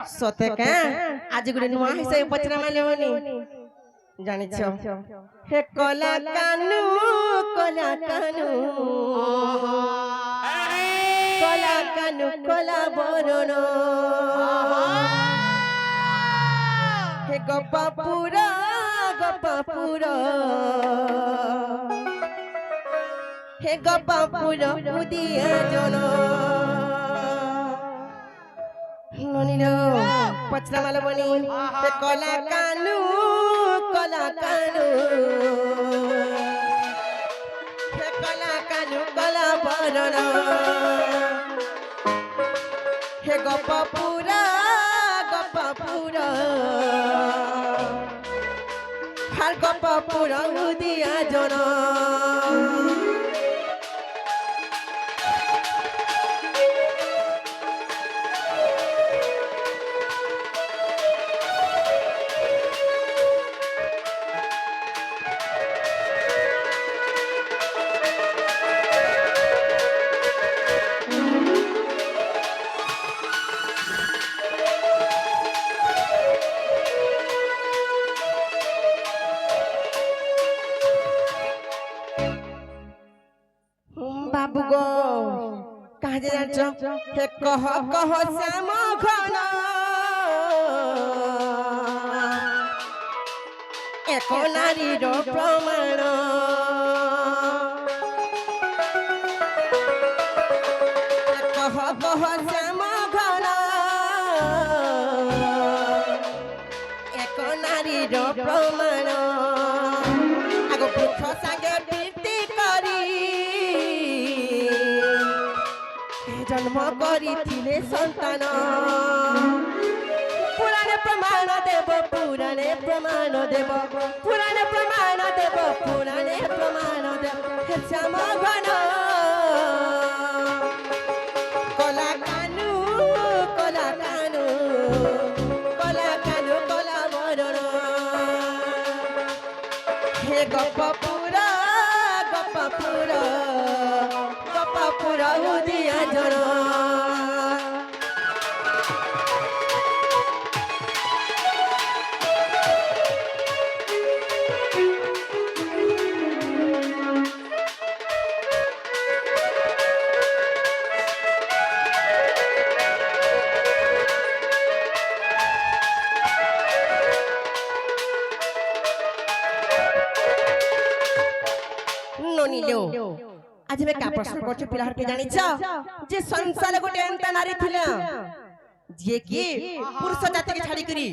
सते का आज गुडे नुआ हिसाब पचरा माले होनी जाने छो हे कोला कानू कोला कोला बरनो हे गप्पा पूरा हे गप्पा पूरा उदिया जनो ननिलो पचरा माले बनी हे कोला कानू हे कोला बरनो हे गप्पा पूरा हर गप्पा पूरा उदिया जनो बाबू गो कहा जाचो हे कह श्याम घन एक नारीर प्रमाण कह श्याम घन एक नारीर प्रमाण आगो वृक्ष संगे प्रीति करी जन्म करिथिले संतान पुराणे प्रमाण देव हे श्याम घन कोला कानू कोला बरन हे गप्पा पूरा उदिया जनो आज मैं का प्रश्न करछु पिलाहर के जानि छ जे संसार गोटे एंता नारी थिला जे की पुरुष जाति के छाड़ी करी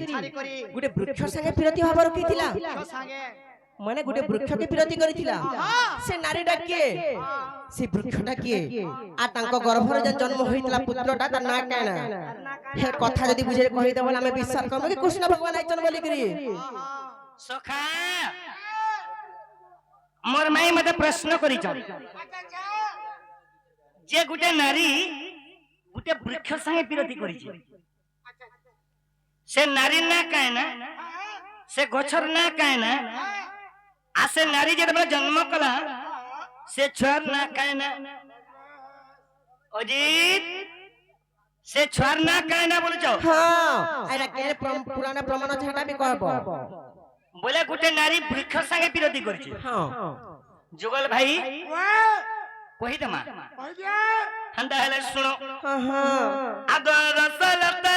गोटे वृक्ष संगे प्रीति हबर की थिला माने गोटे वृक्ष के प्रीति करिथिला से नारी डाके से वृक्षटा के आ तांको गर्भर जे जन्म होइतला पुत्रटा त ना काना हे कथा जदी बुझे कहि देबला हमें विश्वास करब कि कृष्ण भगवान आइचन बोली करी सखा मोर माई मते प्रश्न करी छ जे गुटे नारी गुटे वृक्ष संगे विरोधी करी छ से नारी ना काहे ना से गछर ना काहे ना आ से नारी जे जन्म कला से छर ना काहे ना अजीत से छर ना काहे ना बोल छ हां एरा के पुराना प्रमाण छाटा भी कहबो बोले गुटे नारी वृक्ष संगे विरोधी करछि हां जुगल भाई कहि दमा हंदा हेले सुनो हां अगर रसलता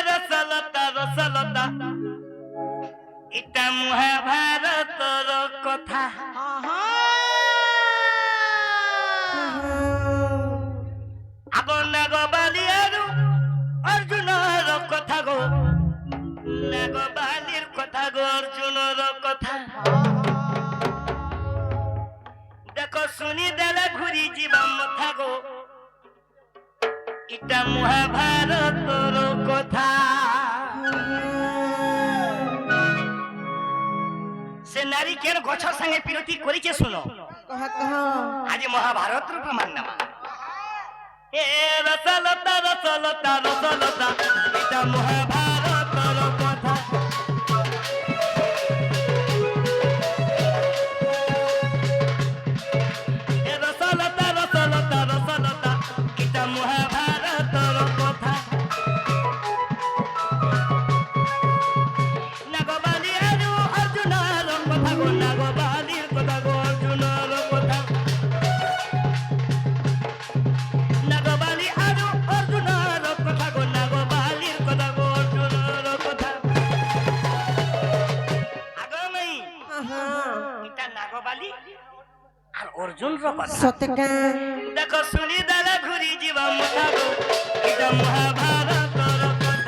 इटा महाभारतर कथा आगो नागबालियारु अर्जुनर कथा गो नागबालिर कथा गो अर्जुनर कथा देखो सुनी देले घुरी जीवा मथा गो इटा महाभारतर कथा से नारी केन गछ संगे विरोधी करिके सुनो कह आज महाभारत रूप मानना ए रसलता इटा महाभारतर कथा ए रसलता इटा महाभारतर कथा अर्जुन रो कथा सतका देखो सुनी देले घुरी जीवा मुठा गो इटा महाभारत रो कथा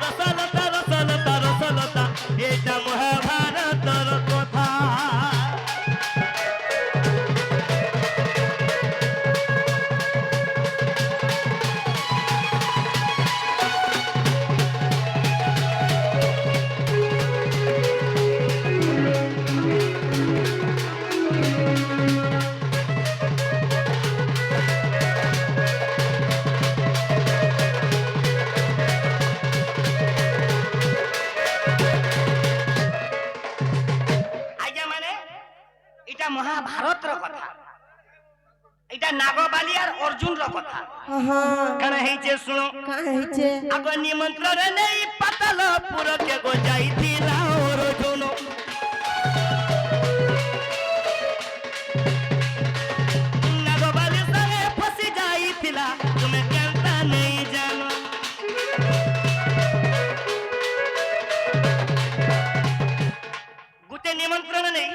रसलता रसलता रसलता इटा महाभारत रो कथा महाभारत रो कथा इटा नागबाली और अर्जुन रो कथा कने हेचे सुनो का हेचे आगो निमंत्रण नहीं पातालपुर के गो जाईथिला अर्जुन नागबाली संगे फसी जाईथिला तुमे केनता नहीं जानो गुटे निमंत्रण नहीं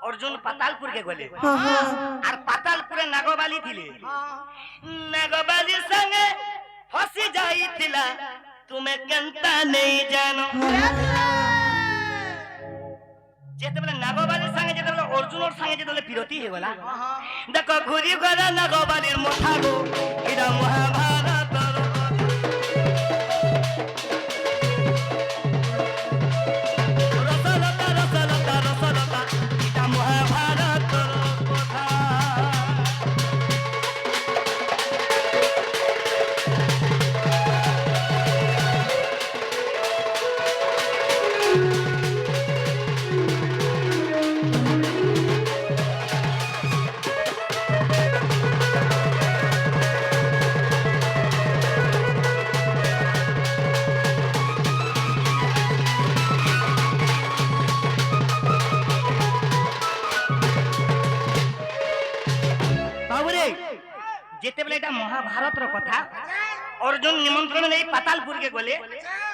अर्जुन पातालपुर के गले और पातालपुरे नागबाली थिले नागबाली संगे फसी जाई थिला तुम्हें केनता नहीं जानो जेते बेले नागबाली संगे जेते बेले अर्जुन और संगे जेते बेले विरोधी हे गला देखो घुरी गला नागबालीर माथा गो इडा महाभारत रसलता रसलता रसलता इडा महाभारत कथा जेते बेले महाभारत रो कथा अर्जुन निमंत्रण नहीं पातालपुर के गले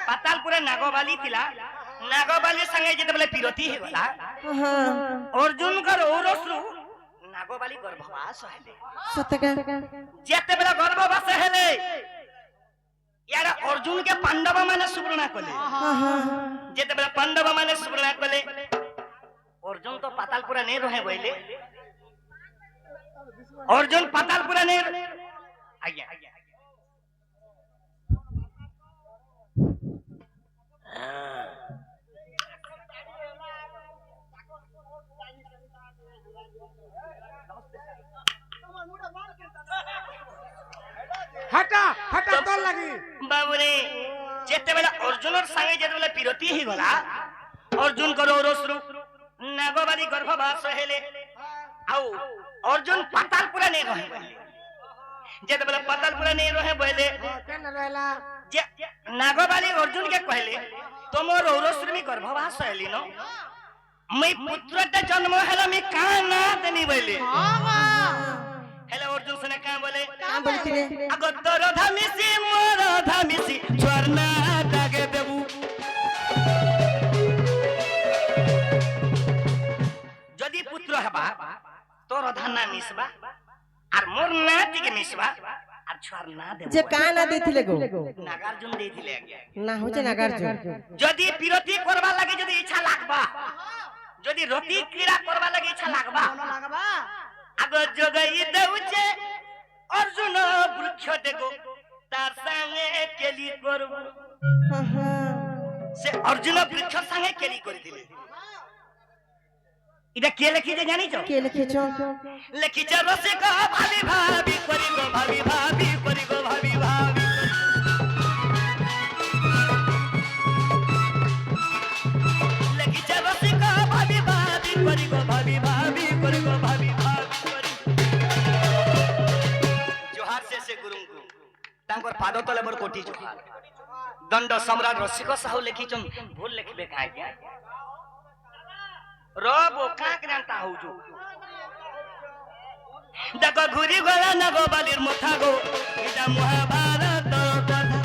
पातालपुरे नागबाली थिला नागबाली संगे जेते बेले विरोधी हे गला अर्जुन कर ओरसरु नागबाली गर्भवास हेले सतका जेते बेले गर्भवास हेले यार अर्जुन के पांडव माने सुब्रणा कले जेते बेले पांडव माने सुब्रणा कले अर्जुन तो पातालपुरा नहीं रहे बोले अर्जुन पातालपुरा नहीं आज्ञा हटा हटा तो लगी बाबूरे जेते बेला अर्जुन और संगे जेते बेला विरोधी ही गला अर्जुन करो रोसरु नागबाली गर्भवास हेले आउ अर्जुन पातालपुरा नहीं रहे जेते बेला पातालपुरा नहीं रहे बोले केन रहला जे नागबाली अर्जुन के कहले तमोर औरश्रमी गर्भवास हेली न मैं पुत्रटा जन्म हेला मैं काना देनी बोले हेलो अर्जुन सने का बोले बोलतिले अगो तोर धामिसी मोर धामिसी स्वर्णा दागे देबू जदि पुत्र हेबा तोर धाना मिसबा आर मोर नाती के मिसबा आर स्वर्णा देबू जे का ना देथिले गो नागार्जुन देथिले आज्ञा ना होचे नागार्जुन जदि विरोधी करबा लागि जदि इच्छा लागबा जदि रति क्रीड़ा करबा लागि इच्छा लागबा आगो जगई देउचे अर्जुन वृक्ष देखो तार संगे केली करब से अर्जुन वृक्ष संगे केली करिदिले इटा के लिखि जे जानि छ के लिखेछो लिखि छ रसिक भाभी भाभी करिगो भाभी भाभी करिगो भाभी भाभी लिखि छ रसिक भाभी भाभी करिगो भाभी भाभी करिगो भाभी से गुरुଙ୍କୁ ତାଙ୍କର ପାଦ ତଳେ ମୋର କୋଟି ଜୁହାର ଦଣ୍ଡ ସମ୍ରାଟ ରସିକ ସାହୁ ଲେଖିଛନ୍ ଭୁଲ ଲେଖିବେ କାହିଁକି ରବ କାଁ କେନ୍ତା ହଉଛୁ ଦେଖ ଘୁରି ଗଲା ନାଗବାଲିର ମଥା ଗो ଏଟା ମହାଭାରତ କଥା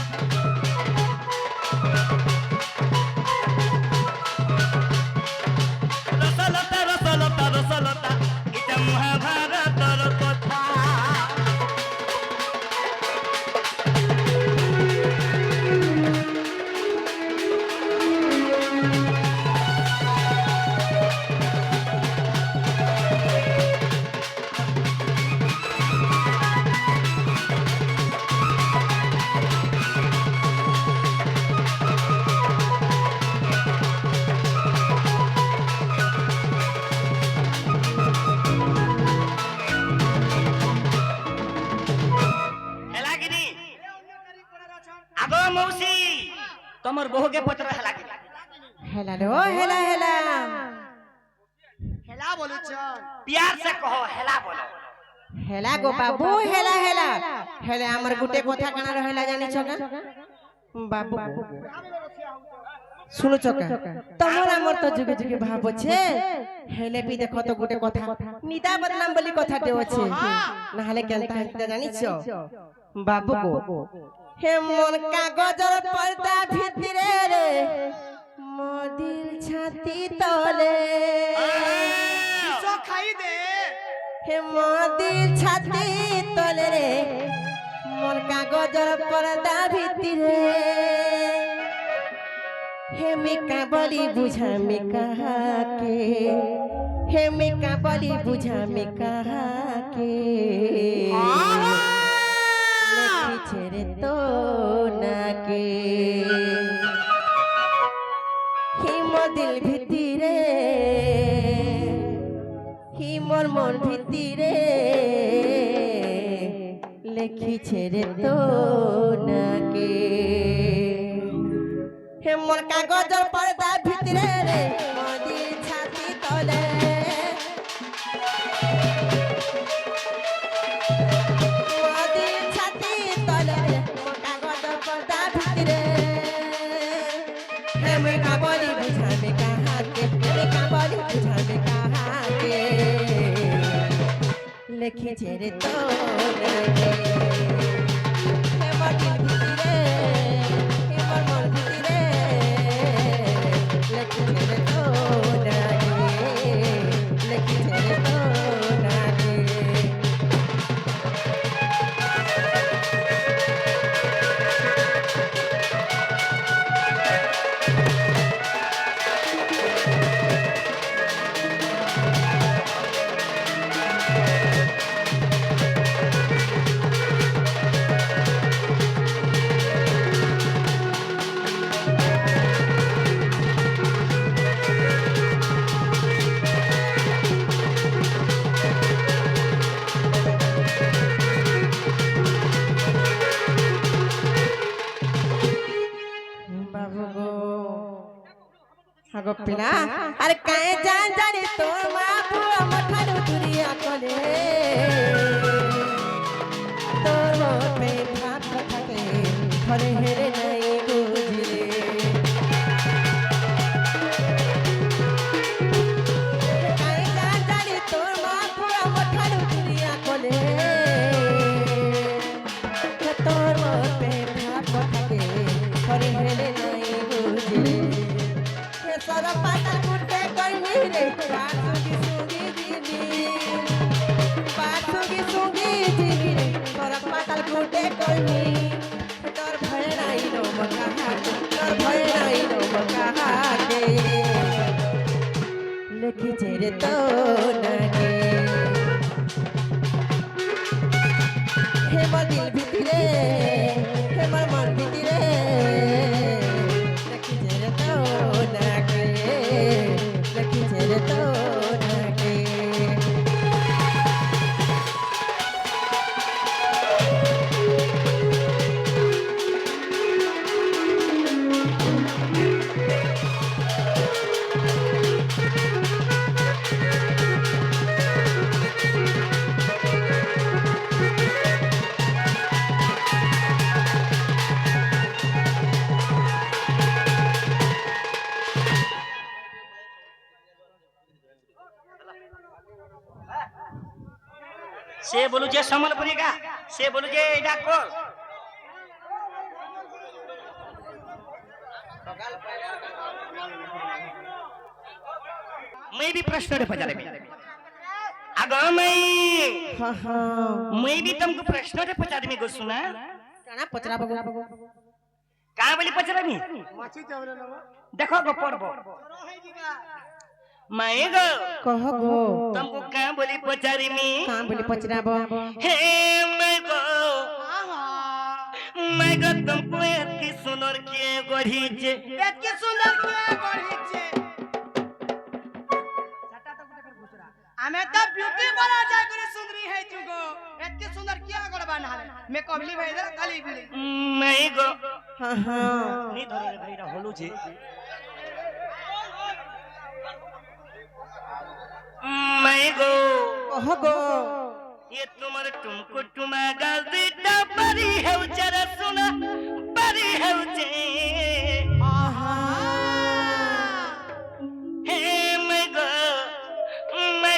आगो मौसी तमर बहु के पत्र हला के हेला रो हेला हेला हेला बोलू छ प्यार से कहो हेला बोलो हेला गो बाबू हेला हेला हेला हमर गुटे কথা কানা রহেলা জানিছ का बाबू শুনো চকা তোমার আমার তো যুগে যুগে ভাব আছে হেলে বি দেখো তো গুটে কথা নিদা বদনাম বলি কথা দে আছে না হলে কেনতা হইতে জানিছ বাবু গো হে মন কাগজের পর্দা ভিতরে রে মদির ছাতি তলে सो खाई दे হে মদির ছাতি তলে রে মন কাগজের পর্দা ভিতরে হে মিকা বলি বুঝা মে কাহাকে হে মিকা বলি বুঝা মে কাহাকে লিখিছে রে তো নাকে হিম দিল ভিতরে হিমর মন ভিতরে লিখিছে রে তো নাকে হে মোর কাগজের পর্দা ভিতরে রে মদির ছাতি তলে মদির ছাতি তলে মোর কাগজের পর্দা ভিতরে হে মে কাবলি বুঝাবে কাহাকে হে কাবলি বুঝাবে কাহাকে লিখেছে রে তো হে মদির ভিতরে হে মোর মন ভিতরে লিখেছে রে তো লিখেছে রে তো बाबू गो আগো পিলা আরে কায়ে জান জানি তোর মা বুয়া মঠারু দুরিয়া কলে তোর মে ভাত থাকে ঘরে হেরে নাই বুঝিলে কায়ে জান জানি তোর মা বুয়া মঠারু দুরিয়া কলে তোর মে ভাত থাকে ঘরে হেরে নাই বুঝিলে সরা পাতা কুটে কইনি রে বাসুগি সুগি দিবি বাসুগি সুগি দিবি রে সরা পাতা কুটে কইনি তোর ভয় নাই নো মকাহা তোর ভয় নাই নো মকাহাকে লিখিছে রে তো নাগে হে মোর দিল ভিতরে হে মোর মন ভিতরে লিখিছে রে তো নাগে লিখিছে রে তো নাগে से बोलू जे सम्बलपुरी का से बोलू जे एटा कोर मैं भी प्रश्न रे पचारे आगो हाँ हाँ मैं भी तुमको प्रश्न रे पचारे में सुना काना पचरा बगु कहाँ बोली पचारे में माछी चावले नवा देखो गो पड़बो मैं गो कह गो तुमको कहाँ बोली पचारे में काम बोली पचरा बो हे मैं गो तुमको इतनी सुंदर किए गढ़ी जे एतके सुंदर के गढ़ी छे हमें तो ब्यूटी बना जाय करे सुंदरी है तुगो एतके सुंदर किया गड़ बना मैं कबली भाई दे खाली भी मैं गो हाँ हाँ नहीं धरे रे भाईरा होलू जे मैं गो कह गो ये तुम्हारे तुमको तुमा गलती बड़ी है जरा सुना बड़ी है जे हे मैं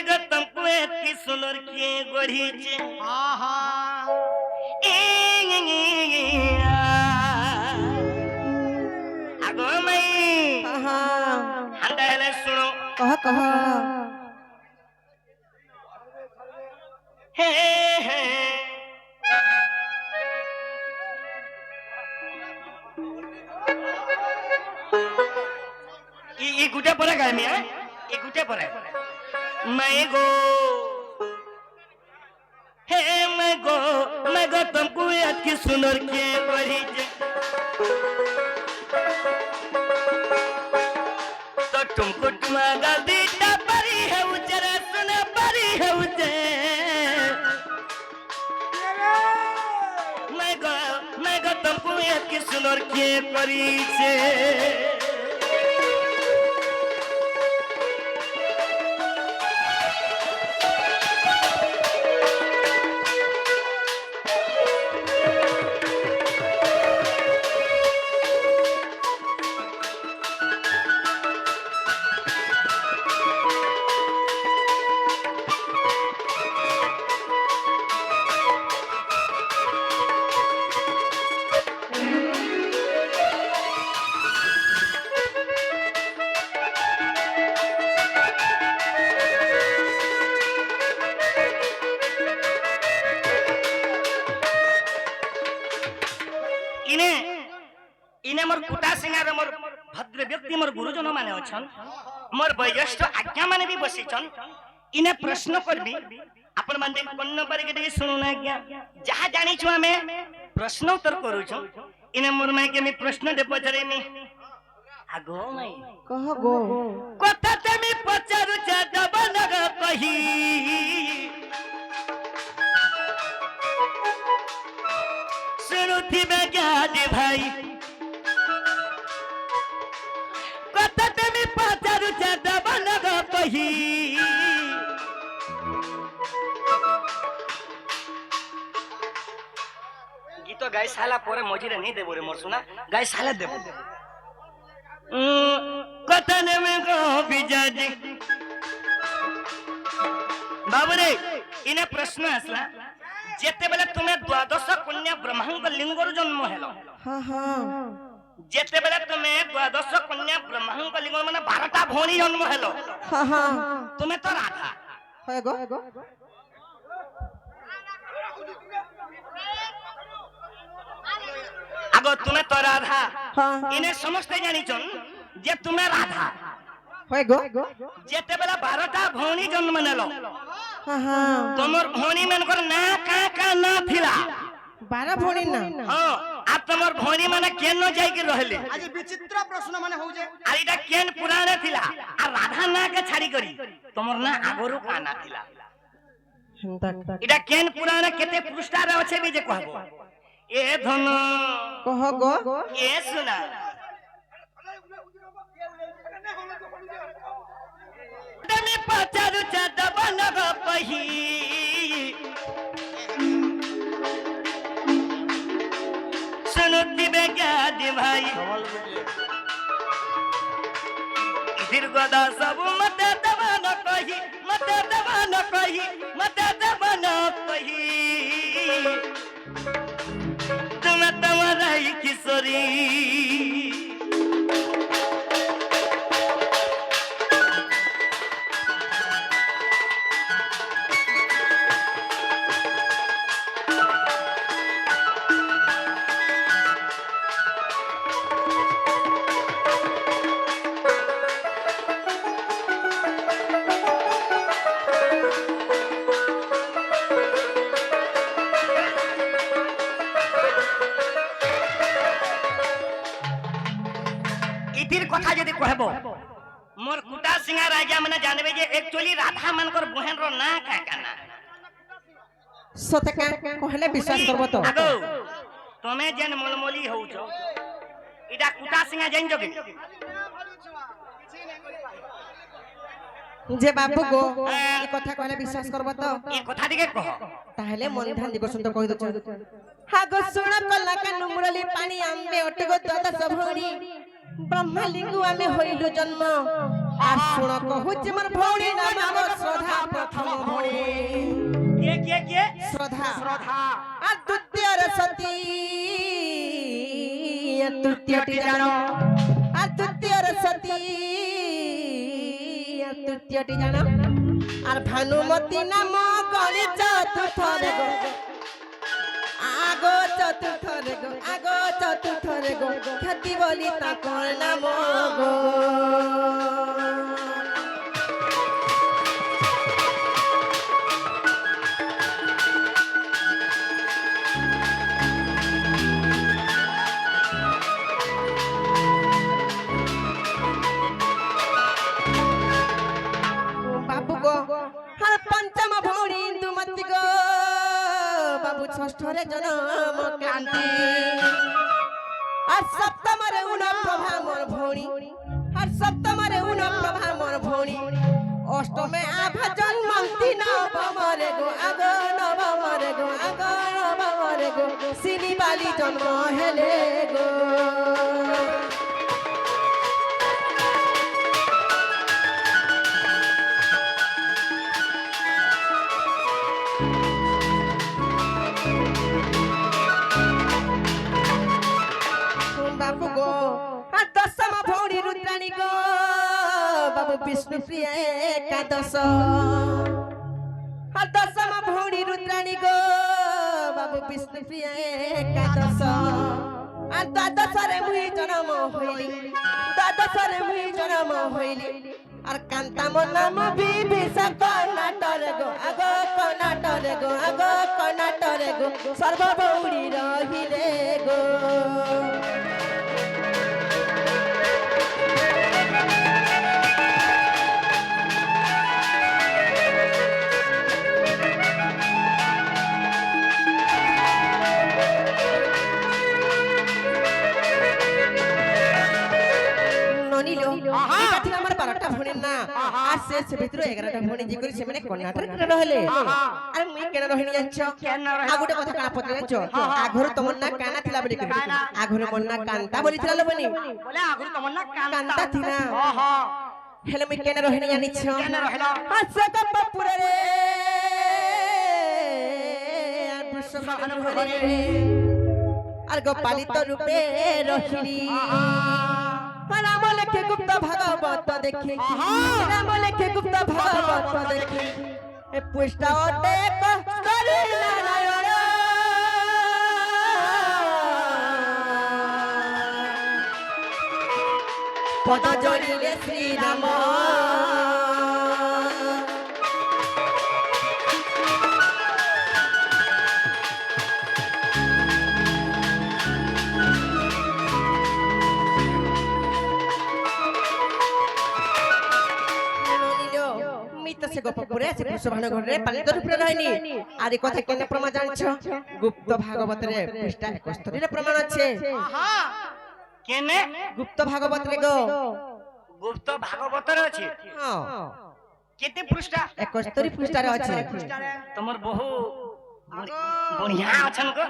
गो तुमको की सुनर के गोरी जे आगो मैं हाँ हाँ हंडा है सुनो कह हे हे ये गुटे परे काय मी ये गुटे परे मैं गो तुमको याद की सुनर के बड़ी जे तो तुमको तुम्हारा दीटा बड़ी है उजरा सुना बड़ी है उजे मैं गो तुमको याद की सुनर के बड़ी जे इने मोर कुटा सिंगार मोर भद्र व्यक्ति मोर गुरुजन माने अछन मोर वयस्क आज्ञा माने भी बसिछन इने प्रश्न करबी अपन माने कन्न पर के सुनु ना आज्ञा जहा जानि छु हमें प्रश्न उत्तर करू छु इने मोर माई के मैं प्रश्न दे पचरे मी आगो माई कह गो कथा ते मी पचरु छ दब लग कही सुनु थी मैं क्या दे भाई कथा ते मी पचरु छ दब लग कही गीत गाई साला परे मझिरे नहीं देबो रे मोर सुना गाई साला देबो कथा ने में को बिजाजी बाबू रे इने प्रश्न आसला जेते बेले तुम्हें द्वादश कन्या ब्रह्मांड लिंगर जन्म हेलो हाँ हाँ जेते बेले तुम्हें द्वादश कन्या ब्रह्मांड लिंगर माने 12टा भौणी जन्म हेलो हाँ हाँ तुम्हें तो राधा है गो आगो तुम्हें तो राधा हाँ इने समझते जानी चन जे तुम्हें राधा है गो जेते बेले 12टा भौणी जन्म नेलो हाँ हाँ तमर भौणी मनकर ना का ना थिला 12 भौणी ना हां आ तमर भौणी माने केन न जाई के रहले आज विचित्र प्रश्न माने हो जे आ इटा केन पुराने थिला आ राधा ना के छाड़ी करी तमर ना आगोरु का ना थिला इटा केन पुराने केते पृष्ठा रे अछि बि जे कहबो ए धन कह गो ए सुना तमे पचारु छ दबन ग पही सुनुति बेगाद भाई इधर गदा सब मत दबन कही मत दबन कही मत दबन कही तुम तमराई किशोरी इतिर कथा यदि कहबो मोर कुटा सिंगार आज्ञा माने जानबे जे एक्चुअली राधा मनकर बहन रो ना का काना सत का कहले विश्वास करबो तो आगो तमे जेन मोलमोली होउ छो এটা কুটা সিংহা জানছো কি যে বাবু গো এই কথা কইলে বিশ্বাস করব তো এই কথা দিকে কহ তাহলে মন ধ্যান দিব সুন্দর কই দছ হাগো শুণ কলা কান মুরলি পানি আম্বে অটগো দ্বাদশ ভৌণী ব্রহ্মলিঙ্গ আমি হইলু জন্ম আর শুণ কহুছি মোর ভৌণী নাম আমার শ্রদ্ধা প্রথম ভৌণী কে শ্রদ্ধা শ্রদ্ধা আর দ্বিতীয় সতী আর তৃতীয়টি জানো আর তৃতীয় সতী আর তৃতীয়টি জানো আর ভানুমতী নাম গণি চতুর্থ রে গো আগো চতুর্থ রে গো আগো চতুর্থ রে গো খ্যাতি বলি তাকর নাম গো বাবু গো আর পঞ্চম ভৌণী ইন্দুমতি গো বাবু ষষ্ঠরে জনম কান্তি আর সপ্তমরে উনপ্রভা মোর ভৌণী আর সপ্তমরে উনপ্রভা মোর ভৌণী অষ্টমে আভা জন্মন্তি নবমরে গো আগ নবমরে গো আগ নবমরে গো সিনিবালি জন্ম হেলে গো বাবু গো আর দশম ভৌণী রুদ্রাণী গো বাবু বিষ্ণু প্রিয় একাদশ আর দশম ভৌণী রুদ্রাণী গো বাবু বিষ্ণু প্রিয় একাদশ আর দ্বাদশরে মুই জন্ম হইলি দ্বাদশরে মুই জন্ম হইলি আর কান্তা মোর নাম বিভীষণ কর্ণাটরে গো আগ কর্ণাটরে গো আগ কর্ণাটরে গো সর্বভৌণী রহিলে গো ননিলো এটা ছিল আমার 12টা ভৌণীর না আর সে ভিতরে 11টা ভৌণী যে করে সেমানে কর্ণাটক কেন রহলে আরে মুই কেন রহিনি জানছ আগুটা কথা কানা পতে জানছ আঘর তোমার না কানা থিলা বলি কই আঘর মন না কান্তা বলি থিলা লবনি বলে আগুন তোমার না কান্তা থিলা হেলে মুই কেন রহিনি জানিছ কেন রহিলা হাসে কপপুরে রে আর বৃষভানু হরে আর গোপালিত রূপে রহিলি রাম লেখে গুপ্ত ভাগবত দেখি রাম লেখে গুপ্ত ভাগবত দেখি এ পুষ্টা অটে করি নারায়ণ পদ জড়িলে শ্রীরাম সে গোপপুরে সে বৃষভানু ঘরে পালিত রূপে রহিনি আর এই কথা কেন প্রমাণ জানছ গুপ্ত ভাগবতরে পৃষ্ঠা 71 রে প্রমাণ আছে কেনে গুপ্ত ভাগবতরে গো গুপ্ত ভাগবতর আছে হ্যাঁ কেতে পৃষ্ঠা 71 পৃষ্ঠারে আছে তোমার বহু बढ़िया अछन को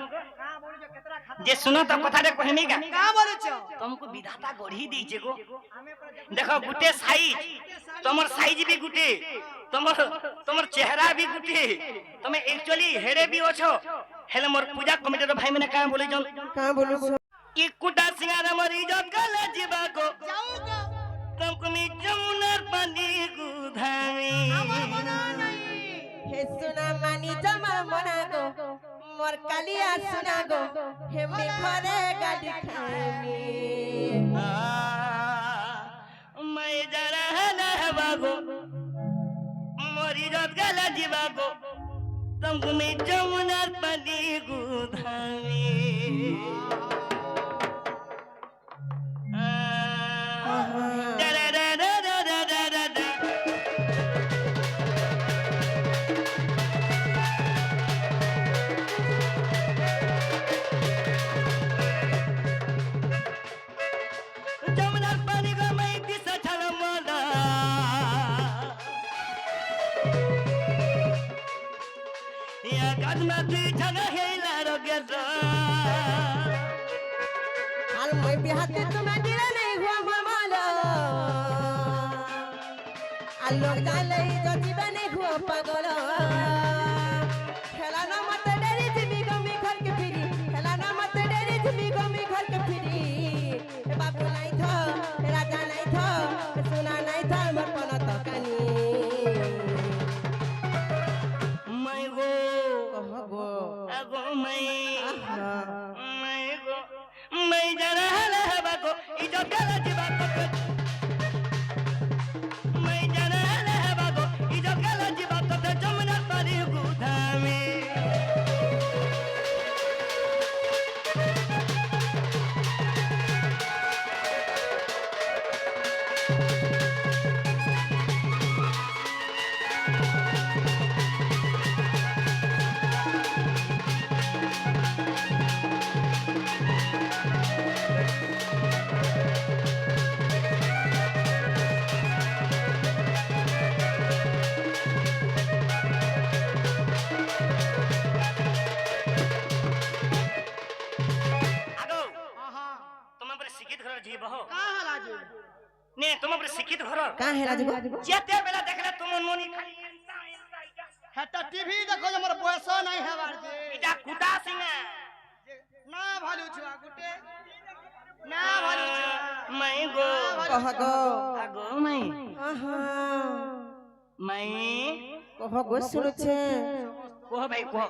जे सुनो तो कथा कहमी का का बोलछ तुमको विधाता गढ़ी दीजे गो देखो गुटे साइज तमर साइज भी गुटे तमर चेहरा भी गुटे तमे एक्चुअली हेडे भी अछो हेले मोर पूजा कमिटी रो भाई माने का बोले जन का बोलू ई कुटा सिंगार मोर इज्जत गले जीवा को जाऊगा तुमको मी जमुनार पानी गुधामी আমার মনে নাই हे सुना मानी जमा मना गो मोर कालिया सुना गो हेमी घरे गाड़ी खामी मैं जरा ना बागो मोरी इज्जत गले जीवा को तुमको मी जमुनार पानी गुधामी বাতি জানা হেলা রগেত আর মই বিহাতে তুমি দিলে নাই হুয়া মামালো আর লোক জানলে জজিবে নাই হুয়া পাগল খেলা না মত ডেরি জিমি গমি ঘর কে ফিরি খেলা না মত ডেরি জিমি গমি ঘর কে ফিরি এ বাবু নাই থ এ রাজা নাই থ এ সোনা নাই থ মোর পন তকানি মাই গো কহ গো আগো মাই আহা মাই গো মাই জানা হেলা হেবা গো ইজো গেলা জিবা কত মাই জানা হেলা হেবা গো ইজো গেলা জিবা কত যমুনা পারি গুধামে আগো आहा তোমার পরে শিক্ষিত ঘর জীব হো का हला जी নে তোমার পরে শিক্ষিত ঘর কা হেলা দিব যেতে বেলা দেখলে তোমার মনি খালি এন্তা এন্তা ইটা हेटा टीवी देखो जे मोर बयस नहीं हेबार जे ইটা কুটা সিংহা ना भालू छुआ गुटे ना भालू छुआ মাই গো কহ গো আগো মাই আহা মাই কহ গো শুনুছে কোহ ভাই কোহ